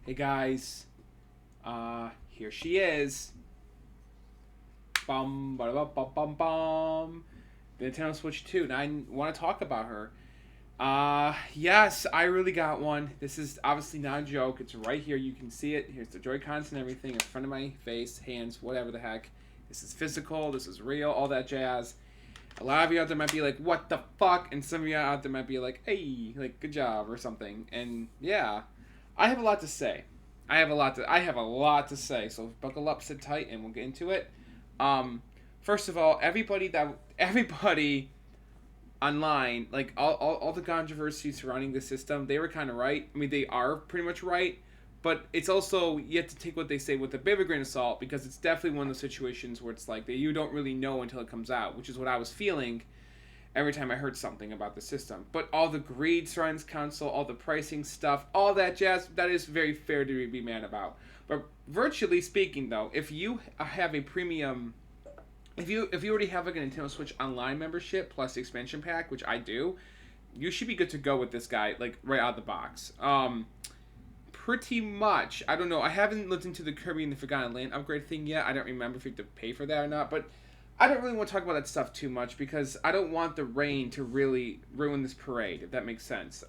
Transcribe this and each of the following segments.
Hey guys, here she is. Bum, ba bum, bum, bum, bum. The Nintendo Switch 2, and I want to talk about her. Yes, I really got one. This is obviously not a joke. It's right here. You can see it. Here's the Joy-Cons and everything in front of my face, hands, whatever the heck. This is physical. This is real. All that jazz. A lot of you out there might be like, "What the fuck?" And some of you out there might be like, "Hey, like, good job" or something. And yeah, I have a lot to say. I have a lot to say. So buckle up, sit tight, and we'll get into it. Um, First of all, everybody online, like all the controversy surrounding the system, they were kind of right. I mean, they are pretty much right, but it's also you have to take what they say with a bit of a grain of salt because it's definitely one of those situations where it's like that you don't really know until it comes out, which is what I was feeling every time I heard something about the system. But all the greed surrounds console, all the pricing stuff, all that jazz, that is very fair to be mad about. But virtually speaking, though, if you have a premium, if you already have like a Nintendo Switch Online membership plus the expansion pack, which I do, you should be good to go with this guy like right out of the box. Pretty much. I don't know. I haven't looked into the Kirby and the Forgotten Land upgrade thing yet. I don't remember if you have to pay for that or not, but I don't really want to talk about that stuff too much because I don't want the rain to really ruin this parade, if that makes sense.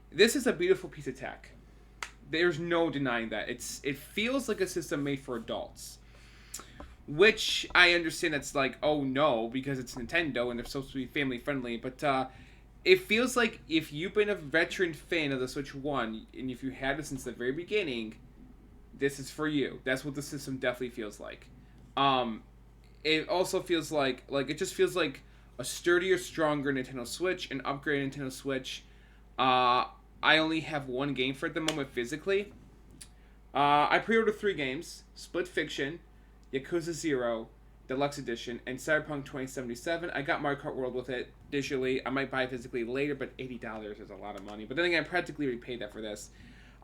This is a beautiful piece of tech. There's no denying that. It feels like a system made for adults, which I understand that's like, oh no, because it's Nintendo and they're supposed to be family friendly, but it feels like if you've been a veteran fan of the Switch 1 and if you had it since the very beginning, this is for you. That's what the system definitely feels like. Um, it also feels like it just feels like a sturdier, stronger Nintendo Switch, an upgraded Nintendo Switch. Uh, I only have one game for it at the moment physically. I pre-ordered three games: Split Fiction, Yakuza Zero, Deluxe Edition, and Cyberpunk 2077. I got Mario Kart World with it digitally. I might buy it physically later, but $80 is a lot of money. But then again, I practically repaid that for this.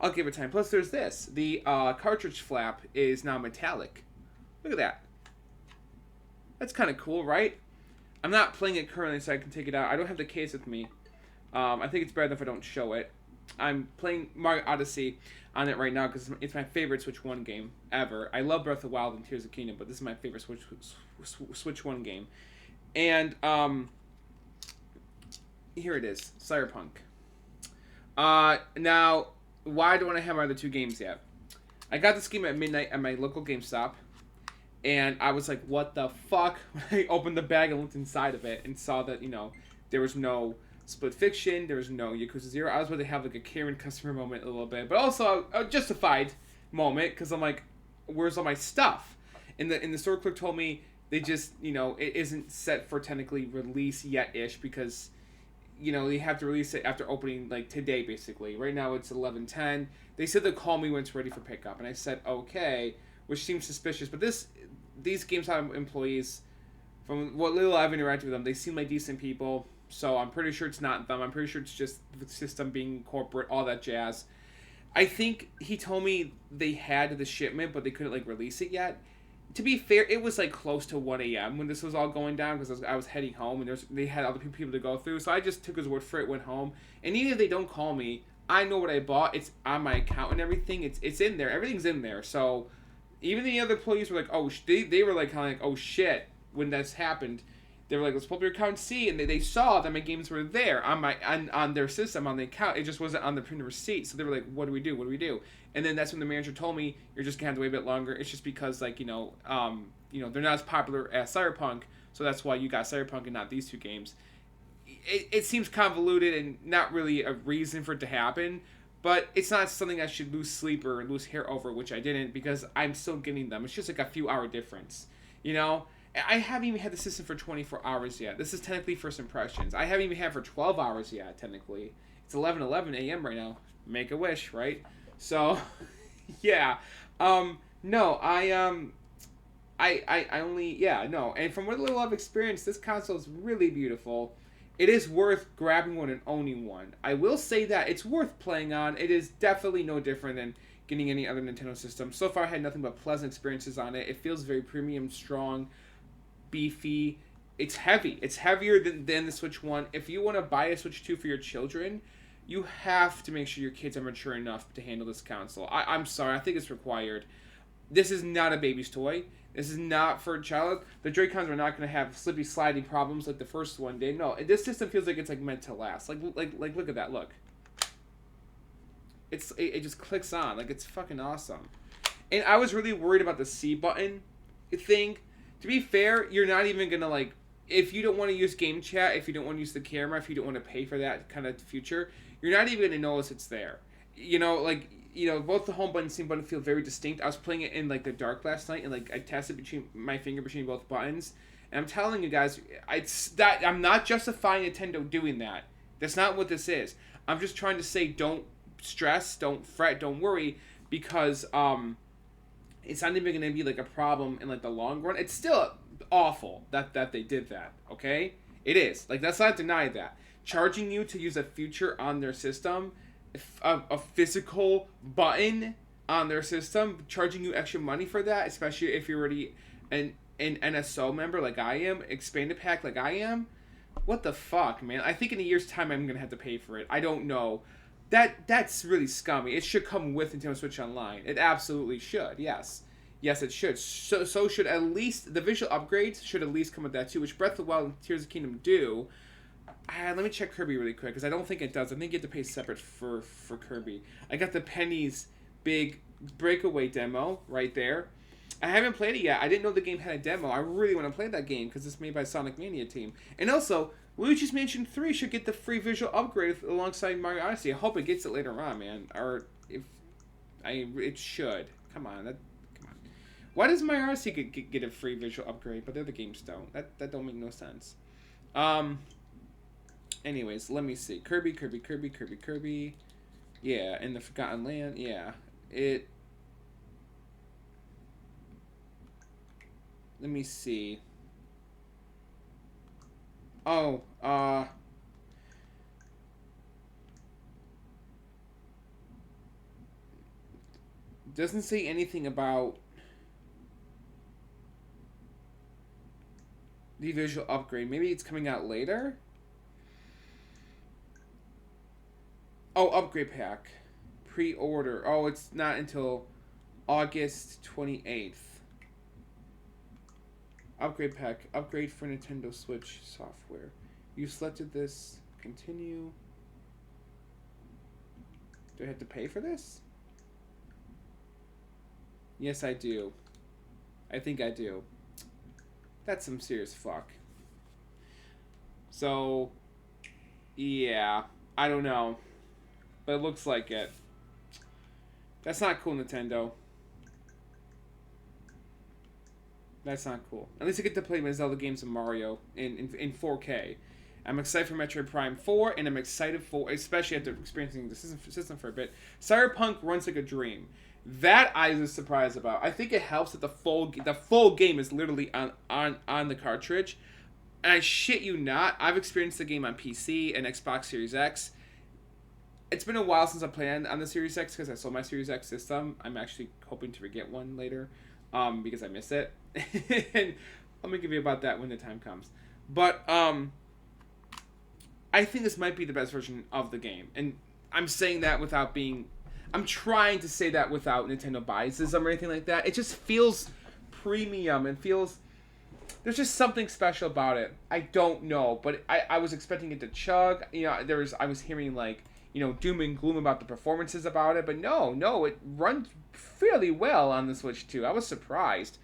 I'll give it time. Plus, there's this. The cartridge flap is now metallic. Look at that. That's kind of cool, right? I'm not playing it currently, so I can take it out. I don't have the case with me. I think it's better if I don't show it. I'm playing Mario Odyssey on it right now because it's my favorite Switch 1 game ever. I love Breath of the Wild and Tears of the Kingdom, but this is my favorite Switch 1 game. And here it is, Cyberpunk. Now, why don't I have my other two games yet? I got this game at midnight at my local GameStop, and I was like, what the fuck? When I opened the bag and looked inside of it and saw that, there was no Split Fiction, there was no Yakuza Zero. I was about to have like a Karen customer moment a little bit, but also a justified moment because I'm like, where's all my stuff? And the store clerk told me they just, it isn't set for technically release yet-ish because, they have to release it after opening like today basically. Right now it's 11:10. They said they'll call me when it's ready for pickup, and I said okay, which seems suspicious. But these GameStop employees, from what little I've interacted with them, they seem like decent people. So I'm pretty sure it's not them. I'm pretty sure it's just the system being corporate, all that jazz. I think he told me they had the shipment, but they couldn't like release it yet. To be fair, it was like close to 1 a.m. when this was all going down because I was heading home and they had other people to go through. So I just took his word for it, went home. And even if they don't call me, I know what I bought. It's on my account and everything. It's in there. Everything's in there. So even the other employees were like, oh, they were like kind of like, oh shit, when that's happened. They were like, let's pull up your account and see, and they saw that my games were there on their system on the account. It just wasn't on the printed receipt. So they were like, what do we do? What do we do? And then that's when the manager told me, you're just gonna have to wait a bit longer. It's just because like they're not as popular as Cyberpunk, so that's why you got Cyberpunk and not these two games. It seems convoluted and not really a reason for it to happen, but it's not something I should lose sleep or lose hair over, which I didn't because I'm still getting them. It's just like a few hour difference, I haven't even had the system for 24 hours yet. This is technically first impressions. I haven't even had it for 12 hours yet, technically. It's 11:11 a.m. right now. Make a wish, right? So, yeah. No, I only, yeah, no. And from what little I've experienced, this console is really beautiful. It is worth grabbing one and owning one. I will say that it's worth playing on. It is definitely no different than getting any other Nintendo system. So far, I had nothing but pleasant experiences on it. It feels very premium, strong, beefy. It's heavy. It's heavier than the Switch 1. If you want to buy a Switch 2 for your children, you have to make sure your kids are mature enough to handle this console. I'm sorry, I think it's required. This is not a baby's toy. This is not for a child. The Joy-Cons are not going to have slippy sliding problems like the first one did. No, this system feels like it's like meant to last. Like look at that. Look, it just clicks on. Like, it's fucking awesome. And I was really worried about the C button thing. To be fair, you're not even gonna like, if you don't want to use game chat, if you don't want to use the camera, if you don't want to pay for that kind of feature, you're not even gonna notice it's there. Both the home button and C button feel very distinct. I was playing it in like the dark last night, and like I tested between my finger between both buttons, and I'm telling you guys, I'm not justifying Nintendo doing that. That's not what this is. I'm just trying to say, don't stress, don't fret, don't worry, because it's not even going to be like a problem in like the long run. It's still awful that they did that. Okay, it is. Like, let's not deny that. Charging you to use a feature on their system, a physical button on their system, charging you extra money for that, especially if you're already an NSO member like I am, expanded pack like I am. What the fuck, man? I think in a year's time I'm gonna have to pay for it. I don't know. That's really scummy. It should come with Nintendo Switch Online. It absolutely should. Yes, it should. So should at least the visual upgrades should at least come with that too, which Breath of the Wild and Tears of the Kingdom do. Let me check Kirby really quick, because I don't think it does. I think you have to pay separate for Kirby. I got the Penny's big breakaway demo right there. I haven't played it yet. I didn't know the game had a demo. I really want to play that game because it's made by Sonic Mania team. And also, Luigi's Mansion 3 should get the free visual upgrade alongside Mario Odyssey. I hope it gets it later on, man. It should. Come on. Why does Mario Odyssey get a free visual upgrade, but the other games don't? That don't make no sense. Anyways, let me see. Kirby. Yeah, in the Forgotten Land. Yeah. Let me see. Oh, doesn't say anything about the visual upgrade. Maybe it's coming out later? Oh, upgrade pack. Pre-order. Oh, it's not until August 28th. Upgrade pack. Upgrade for Nintendo Switch software. You selected this. Continue. Do I have to pay for this? Yes, I do. I think I do. That's some serious fuck. So, yeah. I don't know. But it looks like it. That's not cool, Nintendo. That's not cool. At least I get to play my Zelda games and Mario in 4K. I'm excited for Metroid Prime 4, and I'm excited for, especially after experiencing the system for a bit, Cyberpunk runs like a dream. That I was surprised about. I think it helps that the full game is literally on the cartridge. And I shit you not, I've experienced the game on PC and Xbox Series X. It's been a while since I played on the Series X because I sold my Series X system. I'm actually hoping to get one later because I miss it. And I'm going to give you about that when the time comes. But I think this might be the best version of the game. And I'm saying that without being... I'm trying to say that without Nintendo biasism or anything like that. It just feels premium and feels... There's just something special about it. I don't know, but I was expecting it to chug. I was hearing like, doom and gloom about the performances about it, but no, it runs fairly well on the Switch 2. I was surprised.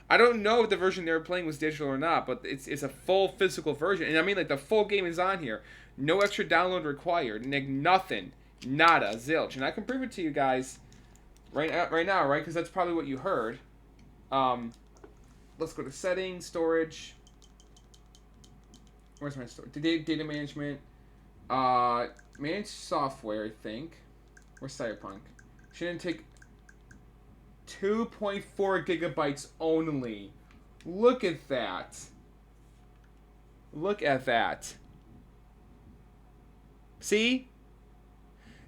I don't know if the version they were playing was digital or not, but it's a full physical version. And I mean, like, the full game is on here. No extra download required. Nothing. Nada. Zilch. And I can prove it to you guys right now, right? Because that's probably what you heard. Let's go to settings, storage. Where's my storage? Data management. Manage software, I think. Where's Cyberpunk? Shouldn't take 2.4 gigabytes only. Look at that. Look at that. See?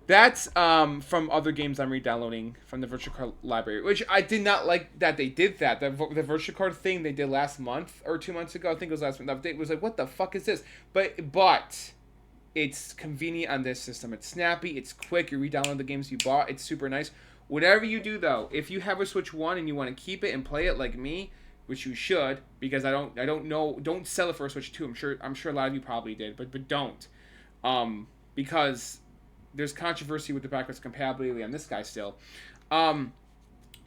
That's from other games I'm re-downloading from the Virtual Card library, which I did not like that they did that. The Virtual Card thing they did last month or 2 months ago, I think it was last month, the update was like, what the fuck is this? But It's convenient on this system. It's snappy. It's quick. You re-download the games you bought. It's super nice. Whatever you do though, if you have a Switch One and you want to keep it and play it like me, which you should, because I don't know, don't sell it for a Switch Two. I'm sure a lot of you probably did, but don't, because there's controversy with the backwards compatibility on this guy still. Um,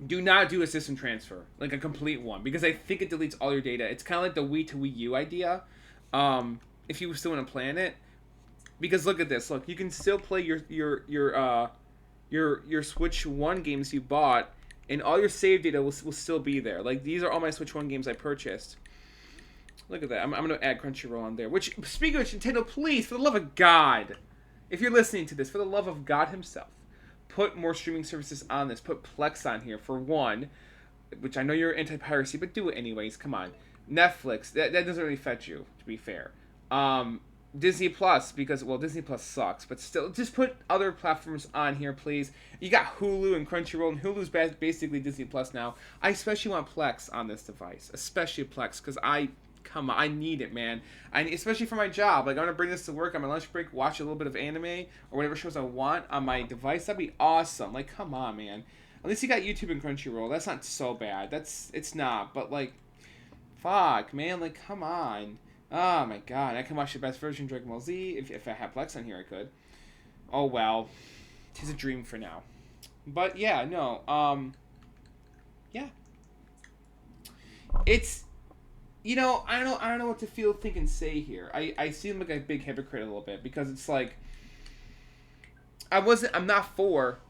do not do a system transfer, like a complete one, because I think it deletes all your data. It's kind of like the Wii to Wii U idea. If you still want to plan it, because look at this. Look, you can still play your Switch One games you bought, and all your save data will still be there. Like these are all my Switch One games I purchased. Look at that. I'm gonna add Crunchyroll on there. Which, speaking of which, Nintendo, please, for the love of God, if you're listening to this, for the love of God Himself, put more streaming services on this. Put Plex on here for one, which I know you're anti-piracy, but do it anyways. Come on, Netflix. That doesn't really fetch you, to be fair. Disney Plus, because, well, Disney Plus sucks, but still, just put other platforms on here, please. You got Hulu and Crunchyroll, and Hulu's basically Disney Plus now. I especially want Plex on this device, especially Plex, because come on, I need it, man. Especially for my job. Like, I'm gonna bring this to work on my lunch break, watch a little bit of anime or whatever shows I want on my device. That'd be awesome. Like, come on, man. At least you got YouTube and Crunchyroll. That's not so bad. It's not, but like, fuck, man. Like, come on. Oh my god, I can watch the best version of Dragon Ball Z. If I had Plex on here, I could. Oh well. 'Tis a dream for now. But yeah, no, yeah. It's, I don't know what to think and say here. I seem like a big hypocrite a little bit, because it's like, I'm not for,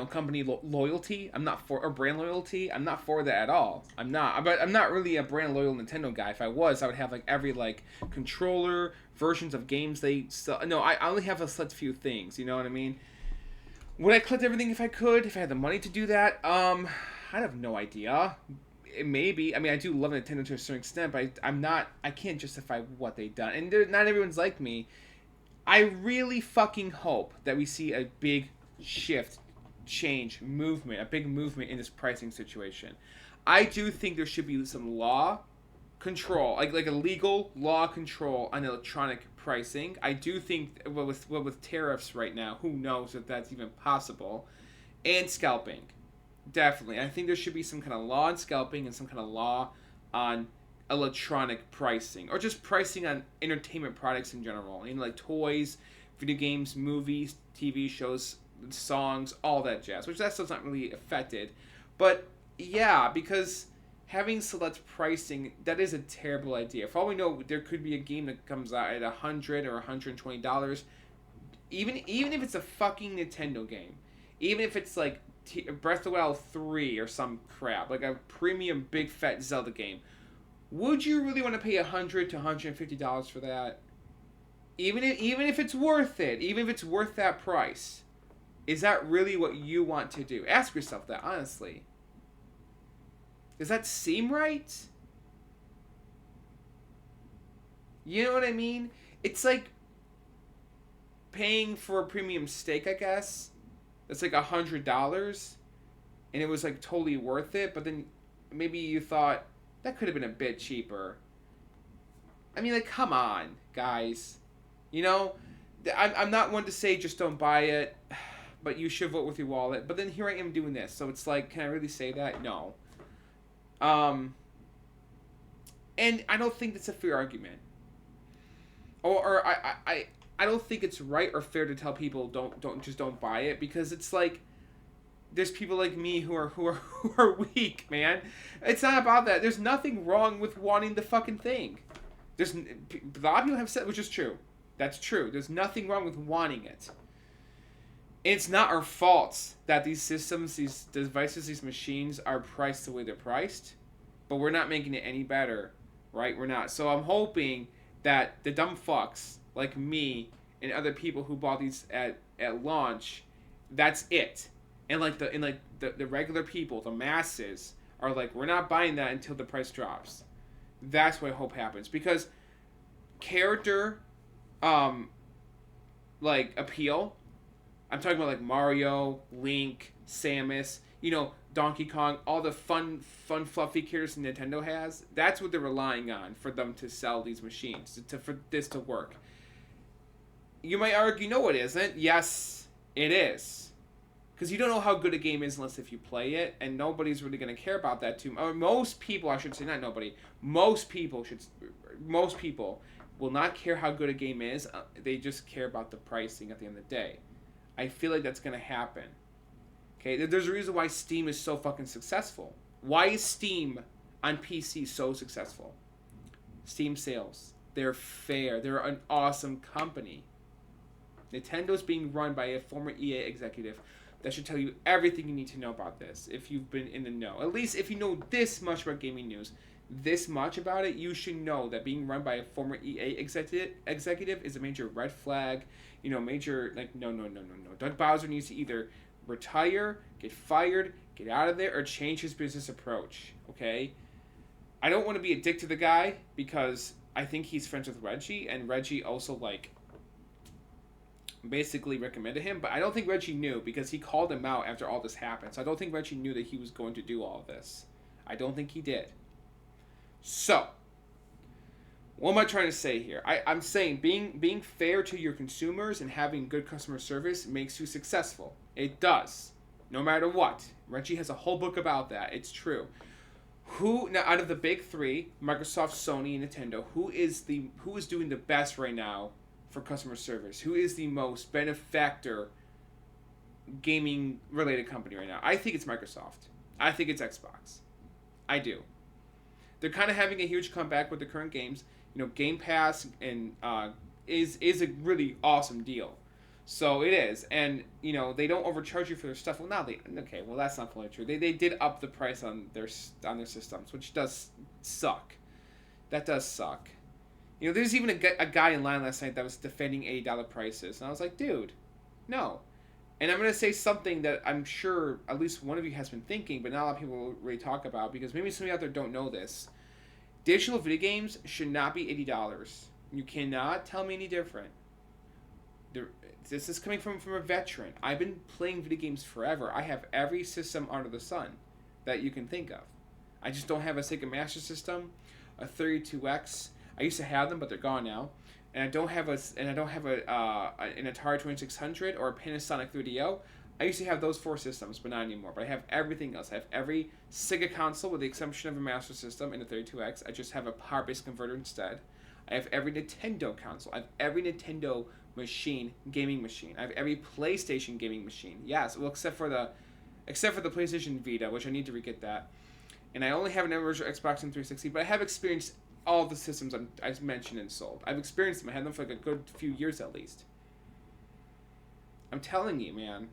company loyalty. I'm not for, or brand loyalty. I'm not for that at all. I'm not. But I'm not really a brand loyal Nintendo guy. If I was, I would have like every like controller, versions of games they sell. No, I only have a select few things. You know what I mean? Would I collect everything if I could? If I had the money to do that? I have no idea. Maybe. I mean, I do love Nintendo to a certain extent, but I'm not. I can't justify what they've done, and not everyone's like me. I really fucking hope that we see a big shift, change, movement, a big movement in this pricing situation. I do think there should be some law control, like a legal law control on electronic pricing. I do think with tariffs right now, who knows if that's even possible, and scalping. Definitely. I think there should be some kind of law on scalping and some kind of law on electronic pricing, or just pricing on entertainment products in general. Like toys, video games, movies, TV shows, songs, all that jazz, which that stuff's not really affected. But yeah, because having select pricing, that is a terrible idea. For all we know, there could be a game that comes out at $100 or $120. Even if it's a fucking Nintendo game. Even if it's like Breath of the Wild 3 or some crap, like a premium big fat Zelda game. Would you really want to pay $100 to $150 for that? Even if it's worth it, even if it's worth that price, is that really what you want to do? Ask yourself that, honestly. Does that seem right? You know what I mean? It's like paying for a premium steak, I guess. That's like $100, and it was like totally worth it, but then maybe you thought, that could have been a bit cheaper. I mean, like, come on, guys. I'm not one to say just don't buy it, but you should vote with your wallet. But then here I am doing this, so it's like, can I really say that? No. And I don't think that's a fair argument. Or I don't think it's right or fair to tell people don't buy it, because it's like, there's people like me who are weak, man. It's not about that. There's nothing wrong with wanting the fucking thing. A lot of people have said, which is true. That's true. There's nothing wrong with wanting it. It's not our fault that these systems, these devices, these machines are priced the way they're priced, but we're not making it any better, right? We're not. So I'm hoping that the dumb fucks like me and other people who bought these at launch, that's it. And the regular people, the masses, are like, we're not buying that until the price drops. That's what I hope happens. Because character, appeal, I'm talking about like Mario, Link, Samus, Donkey Kong, all the fun, fluffy characters Nintendo has. That's what they're relying on for them to sell these machines, for this to work. You might argue, no, it isn't. Yes, it is. Because you don't know how good a game is unless if you play it, and nobody's really going to care about that too. Or most people, I should say, not nobody. Most people will not care how good a game is. They just care about the pricing at the end of the day. I feel like that's going to happen. Okay, there's a reason why Steam is so fucking successful. Why is Steam on PC so successful? Steam sales. They're fair. They're an awesome company. Nintendo's being run by a former EA executive. That should tell you everything you need to know about this if you've been in the know. At least if you know this much about gaming news, this much about it, you should know that being run by a former EA executive is a major red flag. Major, no. Doug Bowser needs to either retire, get fired, get out of there, or change his business approach, okay? I don't want to be a dick to the guy because I think he's friends with Reggie, and Reggie also, basically recommended him, but I don't think Reggie knew because he called him out after all this happened. So I don't think Reggie knew that he was going to do all of this. I don't think he did. So, what am I trying to say here? I'm saying being fair to your consumers and having good customer service makes you successful. It does. No matter what. Reggie has a whole book about that. It's true. Now out of the big three, Microsoft, Sony, and Nintendo, who is doing the best right now for customer service? Who is the most benefactor gaming related company right now? I think it's Microsoft. I think it's Xbox. I do. They're kind of having a huge comeback with the current games. Game Pass and is a really awesome deal. So it is, and they don't overcharge you for their stuff. Well, that's not fully true. They did up the price on their systems, which does suck. That does suck. There's even a guy in line last night that was defending $80 prices. And I was like, dude, no. And I'm going to say something that I'm sure at least one of you has been thinking, but not a lot of people really talk about, because maybe some of you out there don't know this. Digital video games should not be $80. You cannot tell me any different. This is coming from a veteran. I've been playing video games forever. I have every system under the sun that you can think of. I just don't have a Sega Master System, a 32X. I used to have them, but they're gone now. And I don't have an Atari 2600 or a Panasonic 3DO. I used to have those four systems, but not anymore. But I have everything else. I have every Sega console with the exception of a Master System and a 32X. I just have a power-based converter instead. I have every Nintendo console. I have every Nintendo gaming machine. I have every PlayStation gaming machine. Yes, well, except for the PlayStation Vita, which I need to re-get that. And I only have an original Xbox and 360, but I have experienced all of the systems I mentioned and sold. I've experienced them. I had them for a good few years at least. I'm telling you, man.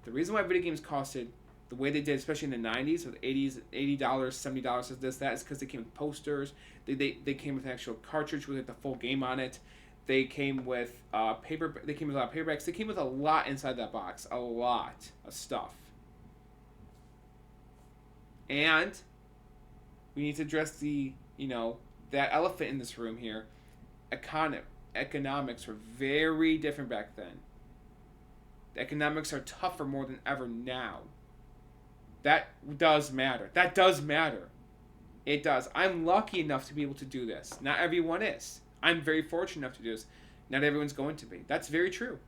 The reason why video games costed the way they did, especially in the 90s, with $80, $70, this, that, is because they came with posters. They came with an actual cartridge with the full game on it. They came with paper. They came with a lot of paperbacks. They came with a lot inside that box. A lot of stuff. And we need to address that elephant in this room here. Economics were very different back then. The economics are tougher more than ever now. That does matter. It does. I'm lucky enough to be able to do this. Not everyone is. I'm very fortunate enough to do this. Not everyone's going to be. That's very true.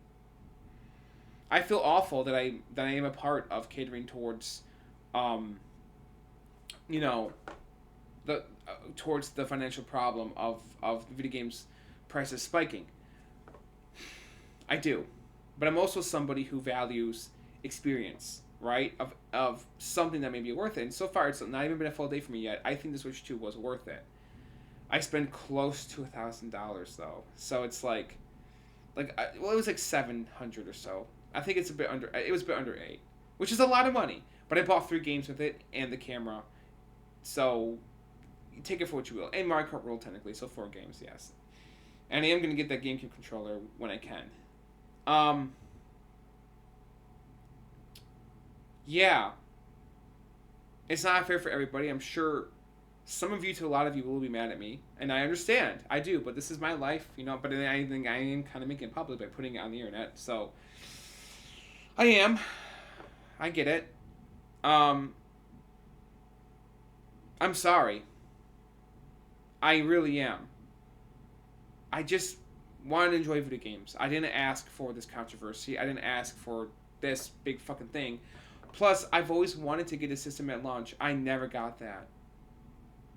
I feel awful that I am a part of catering towards, towards the financial problem of video games prices spiking. I do. But I'm also somebody who values experience, right? Of something that may be worth it. And so far, it's not even been a full day for me yet. I think the Switch 2 was worth it. I spent close to $1,000 though. So it's it was like 700 or so. I think it was a bit under 8, which is a lot of money. But I bought 3 games with it and the camera. So take it for what you will. And Mario Kart World technically, so 4 games, yes. And I am going to get that GameCube controller when I can. Yeah. It's not fair for everybody. I'm sure some of you to a lot of you will be mad at me. And I understand. I do. But this is my life, But I think I am kind of making it public by putting it on the internet. So, I am. I get it. I'm sorry. I really am. I just want to enjoy video games. I didn't ask for this controversy. I didn't ask for this big fucking thing. Plus, I've always wanted to get a system at launch. I never got that.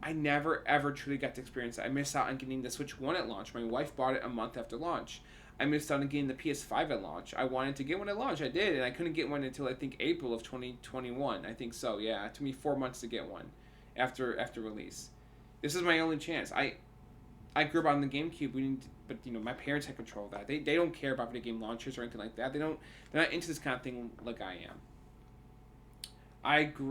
I never ever truly got to experience it. I missed out on getting the Switch 1 at launch. My wife bought it a month after launch. I missed out on getting the PS5 at launch. I wanted to get one at launch. I did, and I couldn't get one until I think April of 2021. I think so. Yeah, it took me 4 months to get one after release. This is my only chance. I grew up on the GameCube. But my parents had control of that. They don't care about video game launchers or anything like that. They're not into this kind of thing like I am.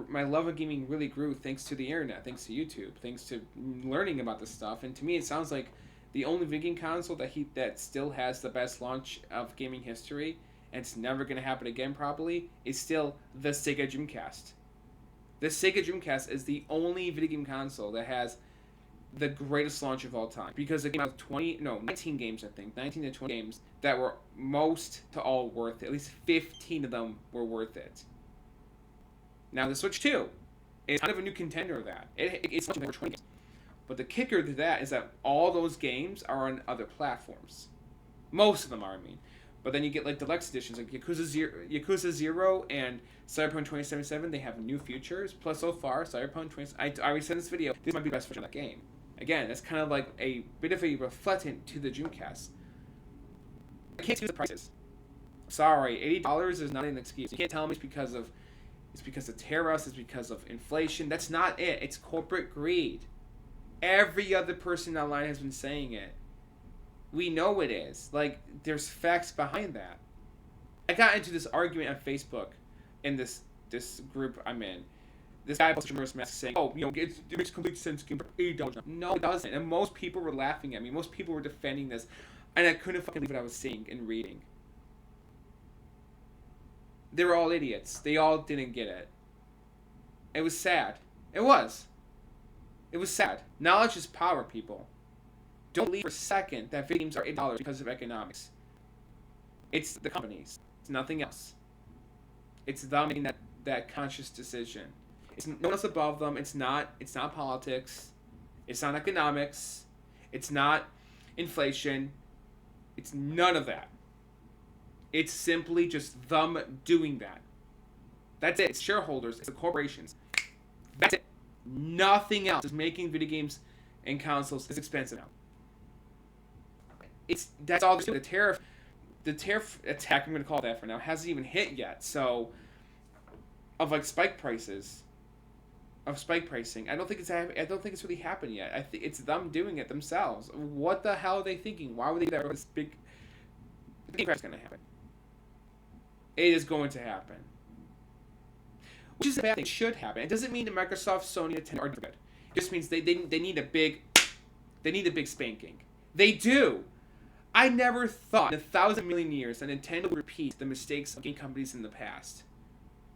My love of gaming really grew thanks to the internet, thanks to YouTube, thanks to learning about this stuff. And to me, it sounds like the only video game console that still has the best launch of gaming history, and it's never going to happen again probably, is still the Sega Dreamcast. The Sega Dreamcast is the only video game console that has the greatest launch of all time, because it came out with 19 games, I think, 19 to 20 games that were most to all worth it. At least 15 of them were worth it. Now, the Switch 2 is kind of a new contender of that. It's much over 20 games. But the kicker to that is that all those games are on other platforms. Most of them are, I mean. But then you get like deluxe editions, like Yakuza 0 and Cyberpunk 2077. They have new features. Plus, so far, Cyberpunk 20... I already said in this video, this might be the best version of that game. Again, it's kind of like a bit of a reflectant to the Dreamcast. I can't excuse the prices. Sorry, $80 is not an excuse. You can't tell me it's because of tariffs, it's because of inflation. That's not it. It's corporate greed. Every other person online has been saying it. We know it is. Like, there's facts behind that. I got into this argument on Facebook in this group I'm in. This guy posted a mask saying, "Oh, it makes complete sense. $80." No, it doesn't. And most people were laughing at me. Most people were defending this, and I couldn't fucking believe what I was seeing and reading. They were all idiots. They all didn't get it. It was sad. It was. It was sad. Knowledge is power, people. Don't believe for a second that video games are $8 because of economics. It's the companies. It's nothing else. It's them making that conscious decision. It's no one else above them. It's not politics. It's not economics. It's not inflation. It's none of that. It's simply just them doing that. That's it. It's shareholders. It's the corporations. That's it. Nothing else is making video games and consoles this expensive now. That's all. The tariff attack, I'm going to call it that for now, hasn't even hit yet. So, of like spike pricing, I don't think it's really happened yet. I think it's them doing it themselves. What the hell are they thinking? Why would they do that? This big crash is going to happen. It is going to happen. Which is a bad thing. It should happen. It doesn't mean that Microsoft, Sony, Nintendo are good. It just means they need a big spanking. They do. I never thought in 1,000 million years that Nintendo would repeat the mistakes of game companies in the past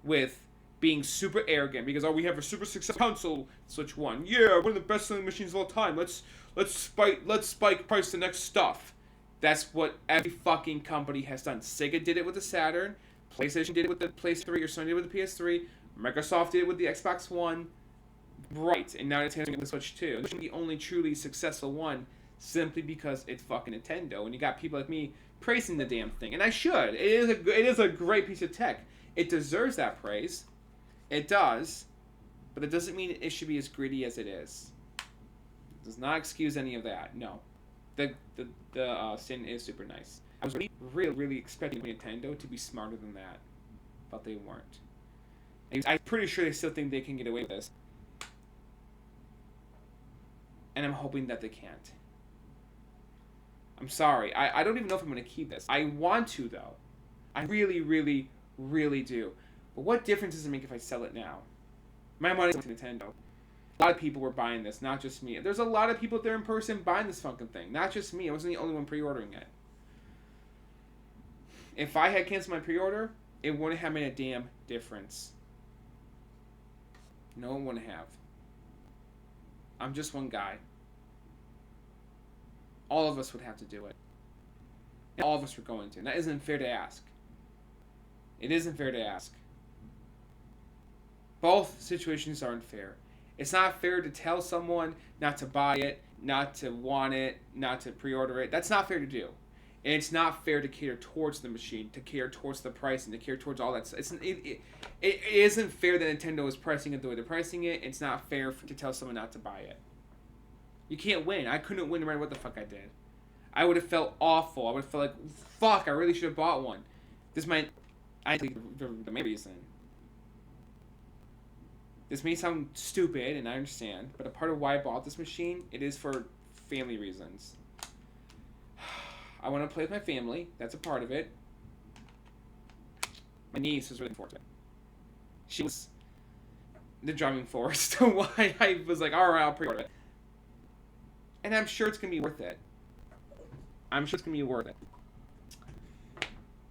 with being super arrogant because we have a super successful console, Switch 1. Yeah, one of the best selling machines of all time. Let's spike price the next stuff. That's what every fucking company has done. Sega did it with the Saturn. PlayStation did it with the PlayStation 3, or Sony did it with the PS3. Microsoft did it with the Xbox One. Right, and now Nintendo's doing it with the Switch 2. This is the only truly successful one simply because it's fucking Nintendo. And you got people like me praising the damn thing. And I should. It is a great piece of tech. It deserves that praise. It does. But it doesn't mean it should be as greedy as it is. It does not excuse any of that. No. The sin is super nice. I was really expecting Nintendo to be smarter than that, but they weren't. I'm pretty sure they still think they can get away with this, and I'm hoping that they can't. I'm sorry. I don't even know if I'm going to keep this. I want to, though. I really do. But what difference does it make if I sell it now? My money's going to Nintendo. A lot of people were buying this, not just me. There's a lot of people there in person buying this fucking thing. Not just me. I wasn't the only one pre-ordering it. If I had canceled my pre-order, it wouldn't have made a damn difference. No one wouldn't have. I'm just one guy. All of us would have to do it. And all of us were going to. And that isn't fair to ask. It isn't fair to ask. Both situations are unfair. It's not fair to tell someone not to buy it, not to want it, not to pre-order it. That's not fair to do. And it's not fair to cater towards the machine, to cater towards the pricing, to cater towards all that. It isn't fair that Nintendo is pricing it the way they're pricing it. It's not fair to tell someone not to buy it. You can't win. I couldn't win no matter what the fuck I did. I would have felt awful. I would have felt like, fuck, I really should have bought one. This might, I think the main reason. This may sound stupid, and I understand, but a part of why I bought this machine, it is for family reasons. I want to play with my family. That's a part of it. My niece was really important. She was the driving force to why I was like, alright, I'll pre-order it. And I'm sure it's going to be worth it.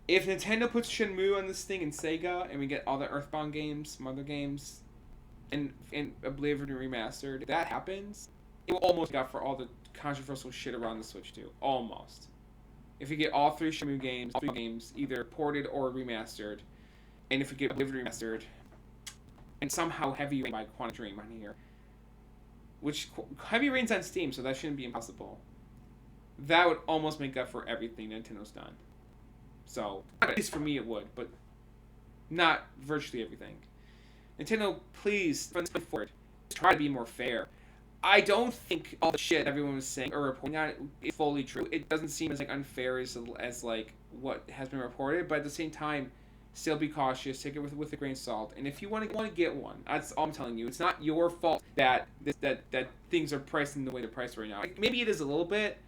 If Nintendo puts Shenmue on this thing and Sega, and we get all the Earthbound games, some other games, and Oblivion Remastered, if that happens, it will almost make up for all the controversial shit around the Switch too. Almost. If we get all three Shenmue games, either ported or remastered, and if we get Oblivion Remastered, and somehow Heavy Rain by Quantic Dream on here, which Heavy Rain's on Steam, so that shouldn't be impossible. That would almost make up for everything Nintendo's done. So, at least for me it would, but not virtually everything. Nintendo, please, from this point forward, try to be more fair. I don't think all the shit everyone was saying or reporting on it is fully true. It doesn't seem as like unfair as like what has been reported, but at the same time, still be cautious. Take it with a grain of salt. And if you want to get one, that's all I'm telling you. It's not your fault that that things are priced in the way they're priced right now. Like, maybe it is a little bit.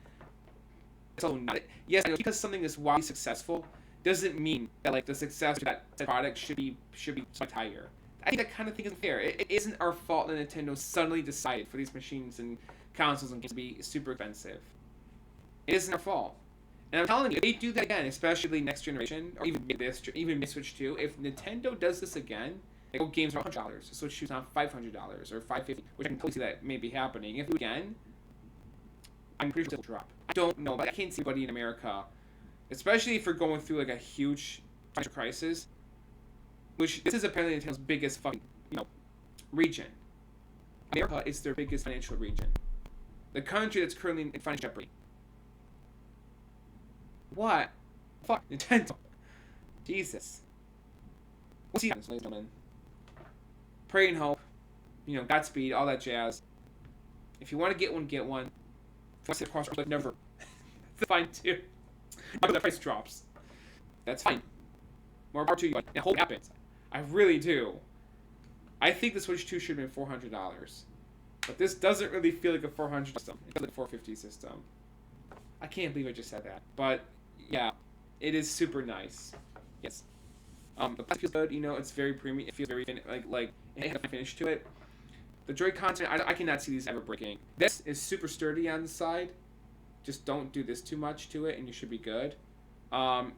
It's also not. Yes, I know, because something is wildly successful doesn't mean that like the success of that product should be so much higher. I think that kind of thing isn't fair. It isn't our fault that Nintendo suddenly decided for these machines and consoles and games to be super expensive. It isn't our fault. And I'm telling you, if they do that again, especially next generation, or even Switch 2, if Nintendo does this again, like, games are $100, Switch 2's now $500 or $550, which I can totally see that may be happening. If they do it again, I'm pretty sure it'll drop. I don't know, but I can't see anybody in America, especially if we're going through like a huge financial crisis, which this is apparently Nintendo's biggest fucking, region. America is their biggest financial region. The country that's currently in financial jeopardy. What? Fuck, Nintendo. Jesus. We'll see what happens, ladies and gentlemen. Pray and hope. Godspeed, all that jazz. If you want to get one, get one. If you want to sit across, like, never. That's fine, too. Until the price drops. That's fine. More power to you. I hope it happens. I really do. I think the Switch 2 should have been $400. But this doesn't really feel like a $400 system. It feels like a $450 system. I can't believe I just said that. But, yeah. It is super nice. Yes. The plastic feels good. It's very premium. It feels very, like it has a finish to it. The Joy-Cons, I cannot see these ever breaking. This is super sturdy on the side. Just don't do this too much to it, and you should be good.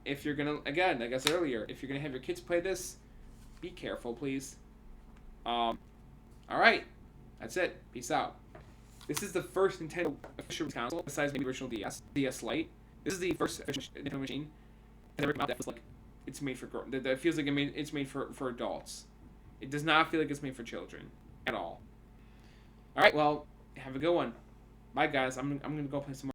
If you're gonna, again, like I said earlier, if you're gonna have your kids play this, be careful, please. Alright. That's it. Peace out. This is the first Nintendo official console, besides maybe the original DS Lite. This is the first official Nintendo machine that ever came out that feels like it's made for that feels like it's made for adults. It does not feel like it's made for children at all. Alright, well, have a good one. Bye, guys. I'm gonna go play some more.